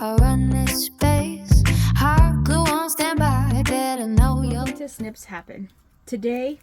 I run this space. Hot glue on standby. Better know you're. Welcome to Snips Happen. Today,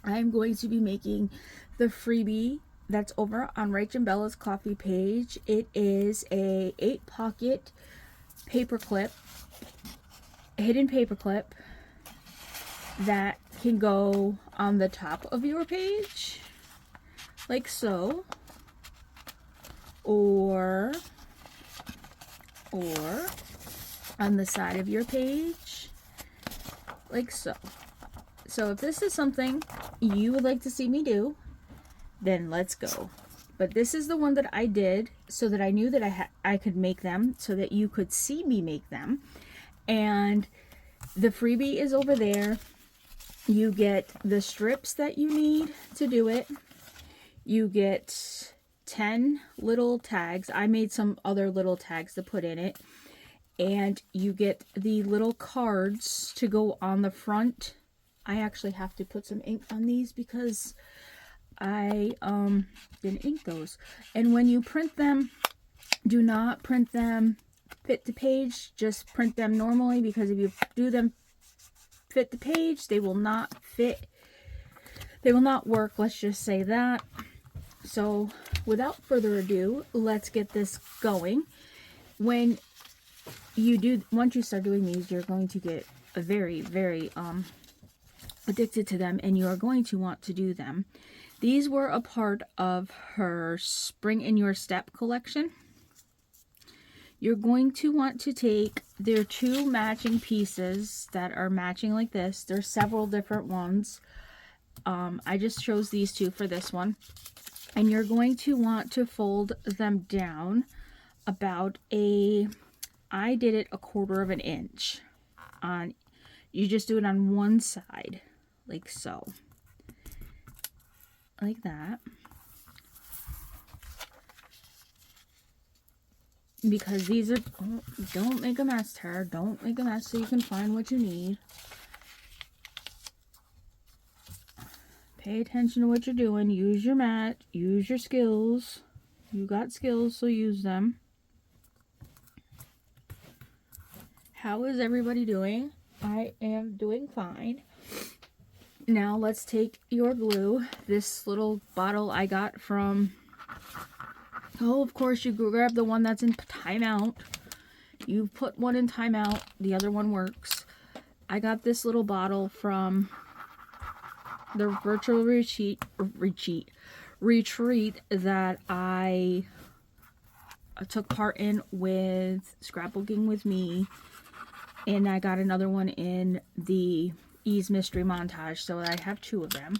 I'm going to be making the freebie that's over on Rach Bella's coffee page. It is a 8-pocket paperclip, hidden paperclip that can go on the top of your page, like so, or on the side of your page, like so. So if this is something you would like to see me do, then let's go. But this is the one that I did so that I knew that I could make them, so that you could see me make them. And the freebie is over there. You get the strips that you need to do it. You get 10 little tags. I made some other little tags to put in it. And you get the little cards to go on the front. I actually have to put some ink on these because I didn't ink those. And when you print them, do not print them fit to page. Just print them normally, because if you do them fit the page, they will not fit. They will not work, let's just say that. So without further ado, let's get this going. Once you start doing these, you're going to get a very, very addicted to them, and you are going to want to do them. These were a part of her Spring in Your Step collection. You're going to want to take their 2 matching pieces that are matching like this. There's several different ones. I just chose these 2 for this one. And you're going to want to fold them down about I did it 1/4 inch. You just do it on one side, like so. Like that. Because these are, don't make a mess, Tara. Don't make a mess so you can find what you need. Pay attention to what you're doing. Use your mat. Use your skills. You got skills, so use them. How is everybody doing? I am doing fine. Now let's take your glue. This little bottle I got from, of course you grab the one that's in timeout. You put one in timeout, the other one works. I got this little bottle from the virtual retreat that I took part in with Scrapbooking with Me. And I got another one in the Ease Mystery Montage, so I have 2 of them.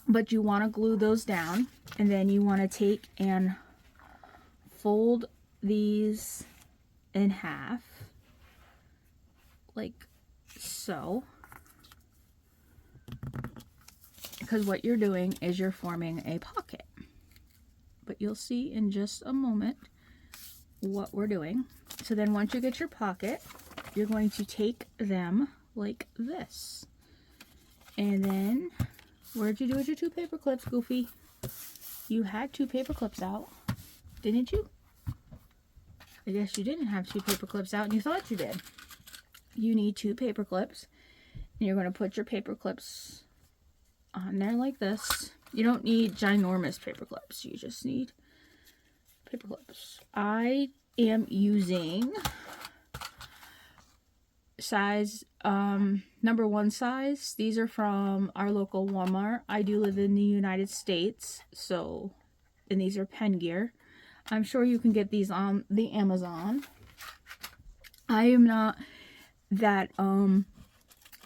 But you want to glue those down, and then you want to take and fold these in half, like so. Because what you're doing is you're forming a pocket. But you'll see in just a moment what we're doing. So then once you get your pocket, you're going to take them like this. And then, where'd you do with your 2 paper clips, Goofy? You had 2 paper clips out, didn't you? I guess you didn't have 2 paper clips out and you thought you did. You need 2 paper clips. And you're going to put your paper clips on there like this. You don't need ginormous paper clips. You just need paper clips. I am using size number 1 size. These are from our local Walmart. I do live in the United States, so, and these are Pen Gear. I'm sure you can get these on the Amazon. I am not that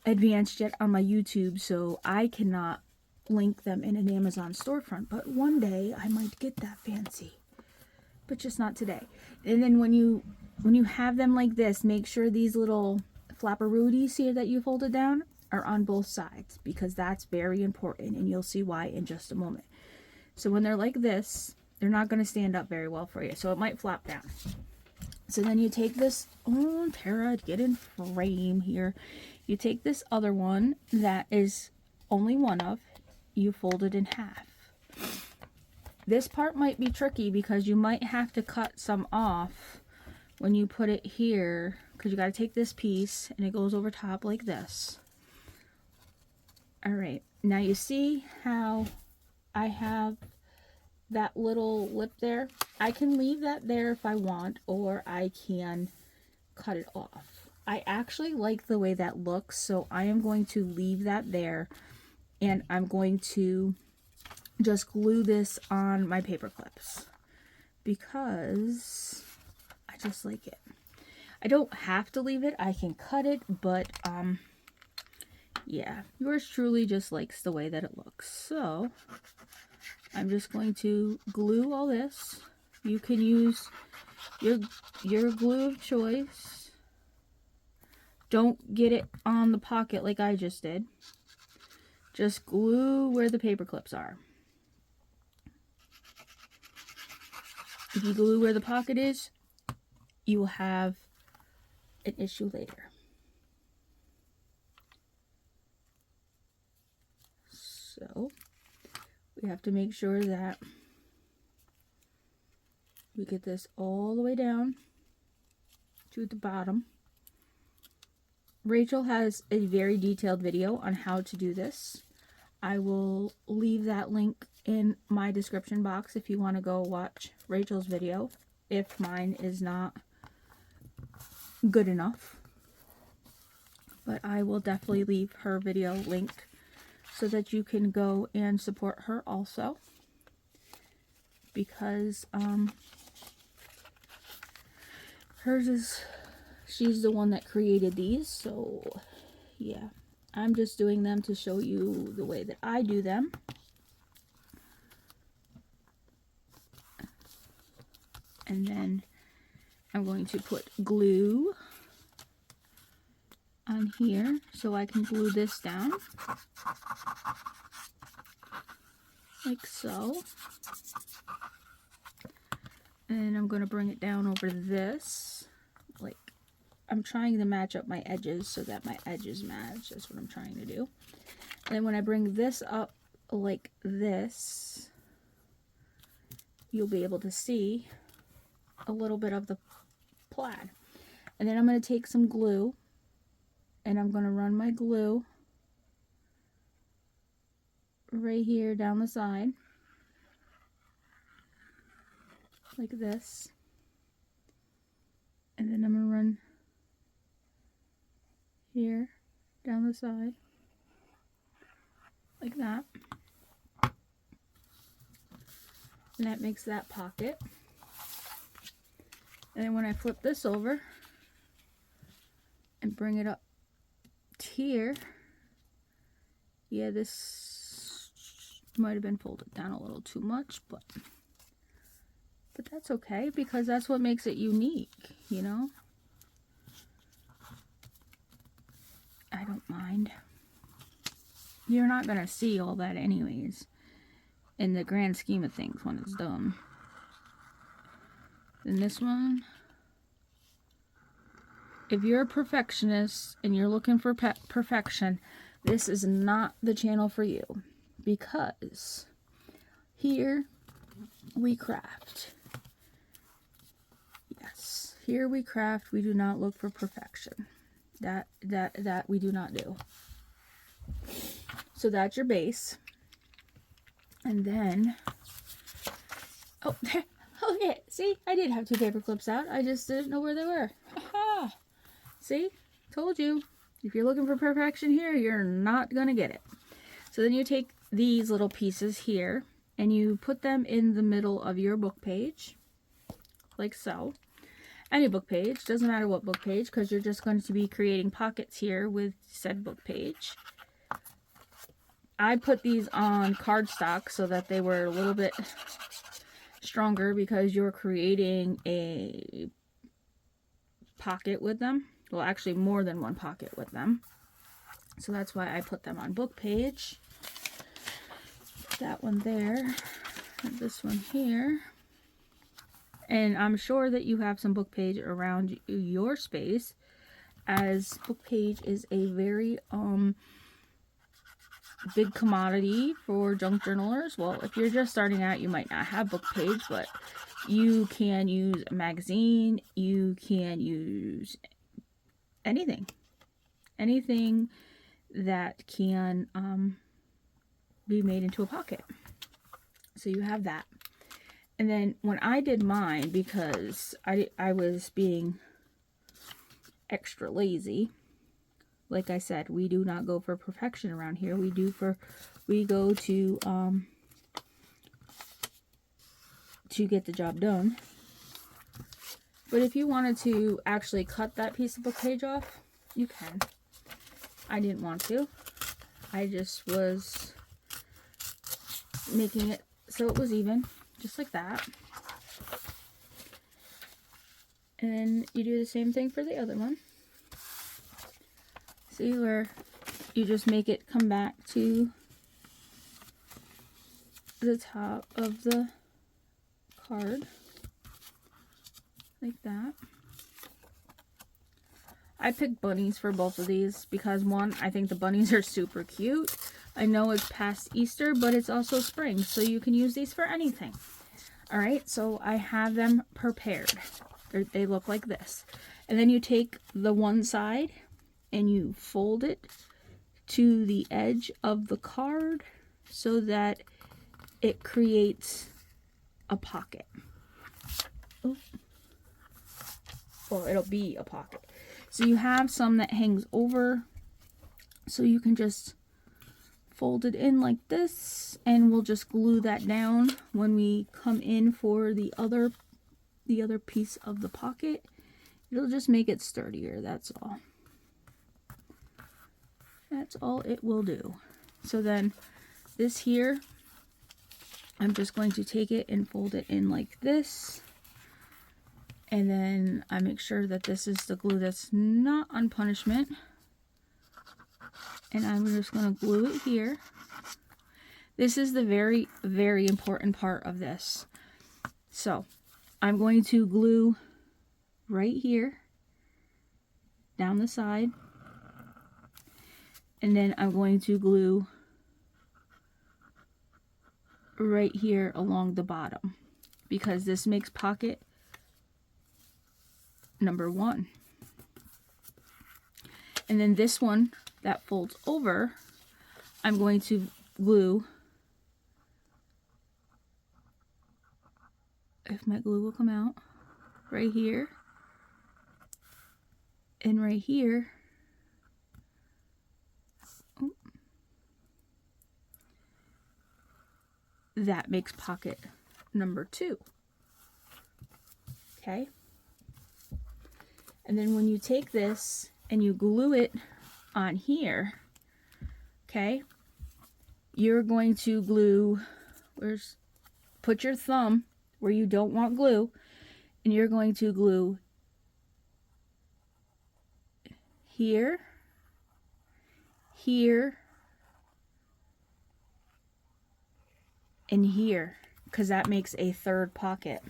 advanced yet on my YouTube, so I cannot link them in an Amazon storefront, but one day I might get that fancy, but just not today. And then when you have them like this, make sure these little flapperoodies here that you folded down are on both sides, because that's very important, and you'll see why in just a moment. So when they're like this, they're not going to stand up very well for you, so it might flap down. So then you take this, oh Tara, get in frame here. You take this other one that is only one of, you fold it in half. This part might be tricky because you might have to cut some off when you put it here, because you got to take this piece and it goes over top like this. All right, now you see how I have that little lip there? I can leave that there if I want, or I can cut it off. I actually like the way that looks, so I am going to leave that there, and I'm going to just glue this on my paper clips because I just like it. I don't have to leave it, I can cut it, but yeah, yours truly just likes the way that it looks. So I'm just going to glue all this. You can use your glue of choice. Don't get it on the pocket like I just did. Just glue where the paper clips are. If you glue where the pocket is, you will have an issue later. So we have to make sure that we get this all the way down to the bottom. Rachel has a very detailed video on how to do this. I will leave that link in my description box if you want to go watch Rachel's video, if mine is not good enough. But I will definitely leave her video linked so that you can go and support her also, because hers is, she's the one that created these. So yeah, I'm just doing them to show you the way that I do them. And then I'm going to put glue on here so I can glue this down like so. And I'm going to bring it down over this, like I'm trying to match up my edges so that my edges match. That's what I'm trying to do. And then when I bring this up like this, you'll be able to see a little bit of the plaid. And then I'm going to take some glue and I'm going to run my glue right here down the side like this, and then I'm going to run here down the side like that, and that makes that pocket. And then when I flip this over and bring it up here, yeah, this might have been folded down a little too much, but that's okay, because that's what makes it unique, you know? I don't mind. You're not gonna see all that anyways, in the grand scheme of things, when it's done. Then this one, if you're a perfectionist and you're looking for perfection, this is not the channel for you, because here we craft. Yes, here we craft. We do not look for perfection. That we do not do. So that's your base. And then, oh, there, okay, see, I did have two paper clips out. I just didn't know where they were. Aha! See, told you. If you're looking for perfection here, you're not gonna get it. So then you take these little pieces here and you put them in the middle of your book page, like so. Any book page, doesn't matter what book page, because you're just going to be creating pockets here with said book page. I put these on cardstock so that they were a little bit stronger, because you're creating a pocket with them. Well, actually more than one pocket with them. So that's why I put them on book page. That one there, and this one here. And I'm sure that you have some book page around your space, as book page is a very big commodity for junk journalers. Well, if you're just starting out, you might not have book page, but you can use a magazine. You can use anything that can be made into a pocket. So you have that. And then when I did mine, because I was being extra lazy, like I said, we do not go for perfection around here. We go to get the job done. But if you wanted to actually cut that piece of book page off, you can. I didn't want to. I just was making it so it was even, just like that. And you do the same thing for the other one. See where you just make it come back to the top of the card, like that. I picked bunnies for both of these because, one, I think the bunnies are super cute. I know it's past Easter, but it's also spring, so you can use these for anything. Alright, so I have them prepared. They look like this. And then you take the one side and you fold it to the edge of the card so that it creates a pocket. Oh. Or it'll be a pocket. So you have some that hangs over, so you can just fold it in like this, and we'll just glue that down when we come in for the other piece of the pocket. It'll just make it sturdier, that's all. That's all it will do. So then this here, I'm just going to take it and fold it in like this. And then I make sure that this is the glue that's not on punishment. And I'm just going to glue it here. This is the very, very important part of this. So I'm going to glue right here down the side. And then I'm going to glue right here along the bottom, because this makes pocket number 1. And then this one that folds over, I'm going to glue, if my glue will come out, right here and right here. Oh. That makes pocket number 2. Okay? And then when you take this and you glue it on here, okay, you're going to glue, put your thumb where you don't want glue, and you're going to glue here, here, and here, because that makes a third pocket.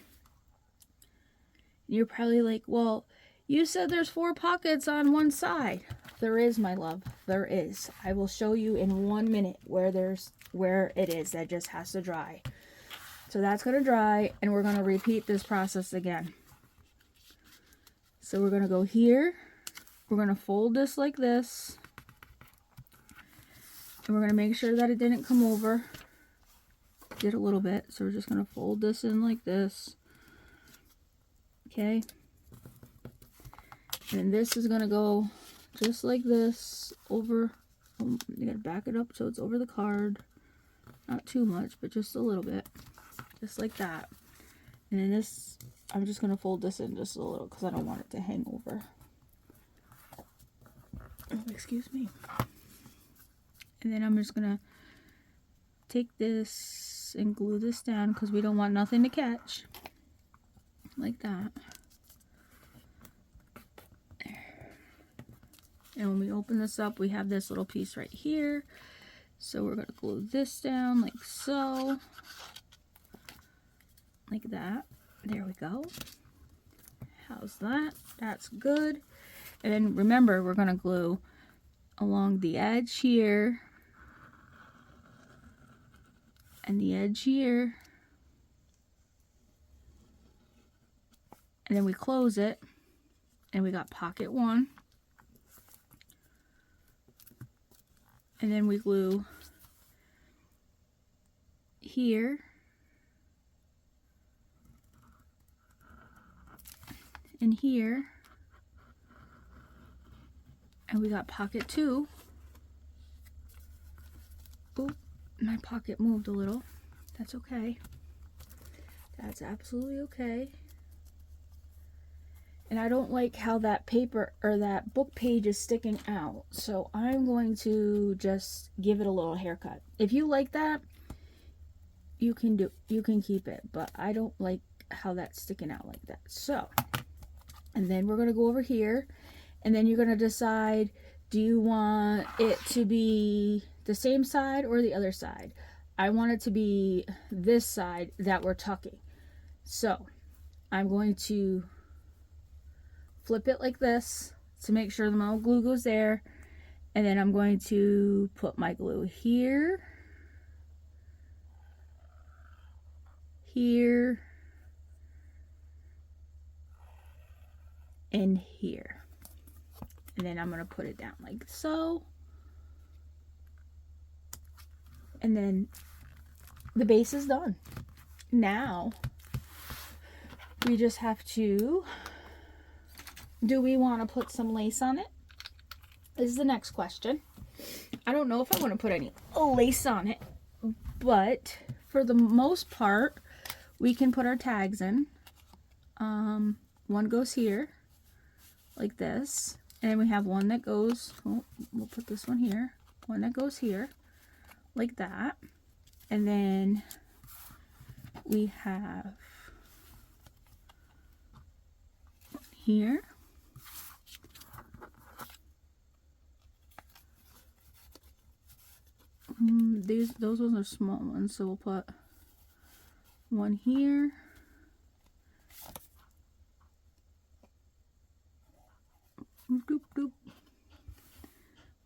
You're probably like, well, you said there's 4 pockets on one side. There is, my love. There is. I will show you in 1 minute where it is. That just has to dry. So that's going to dry, and we're going to repeat this process again. So we're going to go here. We're going to fold this like this. And we're going to make sure that it didn't come over. It did a little bit. So we're just going to fold this in like this. Okay. And this is going to go just like this over. You got to back it up so it's over the card. Not too much, but just a little bit. Just like that. And then this, I'm just going to fold this in just a little because I don't want it to hang over. Oh, excuse me. And then I'm just going to take this and glue this down because we don't want nothing to catch. Like that. And when we open this up, we have this little piece right here. So we're going to glue this down like so. Like that. There we go. How's that? That's good. And then remember, we're going to glue along the edge here and the edge here. And then we close it, and we got pocket 1. And then we glue here and here, and we got pocket 2. Oh, my pocket moved a little. That's okay. That's absolutely okay. And I don't like how that paper or that book page is sticking out, so I'm going to just give it a little haircut. If you like that, you can keep it, but I don't like how that's sticking out like that. So, and then we're going to go over here, and then you're going to decide, do you want it to be the same side or the other side? I want it to be this side that we're tucking. So I'm going to flip it like this to make sure the little glue goes there, and then I'm going to put my glue here, here, and here, and then I'm going to put it down like so, and then the base is done. Now we just have to, do we want to put some lace on it? Is the next question. I don't know if I want to put any lace on it, but for the most part, we can put our tags in. One goes here, like this, and we have one that goes, oh, we'll put this one here, one that goes here, like that, and then we have one here. Those ones are small ones, so we'll put one here, doop, doop.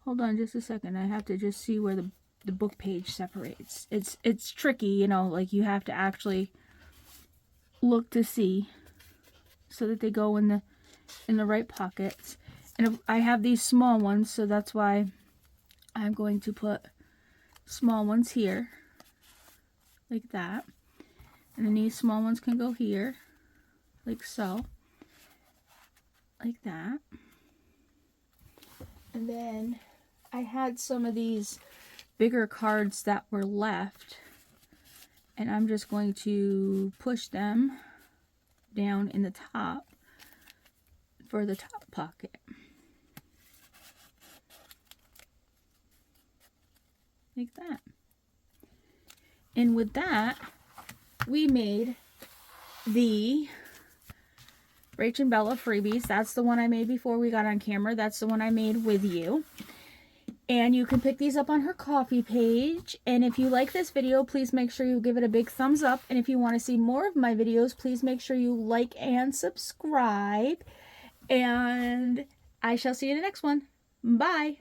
Hold on just a second, I have to just see where the book page separates. It's tricky, you know, like you have to actually look to see so that they go in the right pockets. And I have these small ones, so that's why I'm going to put small ones here, like that, and then these small ones can go here, like so, like that. And then I had some of these bigger cards that were left, and I'm just going to push them down in the top for the top pocket, like that. And with that, we made the Rach and Bella freebies. That's the one I made before we got on camera. That's the one I made with you. And you can pick these up on her coffee page. And if you like this video, please make sure you give it a big thumbs up. And if you want to see more of my videos, please make sure you like and subscribe. And I shall see you in the next one. Bye.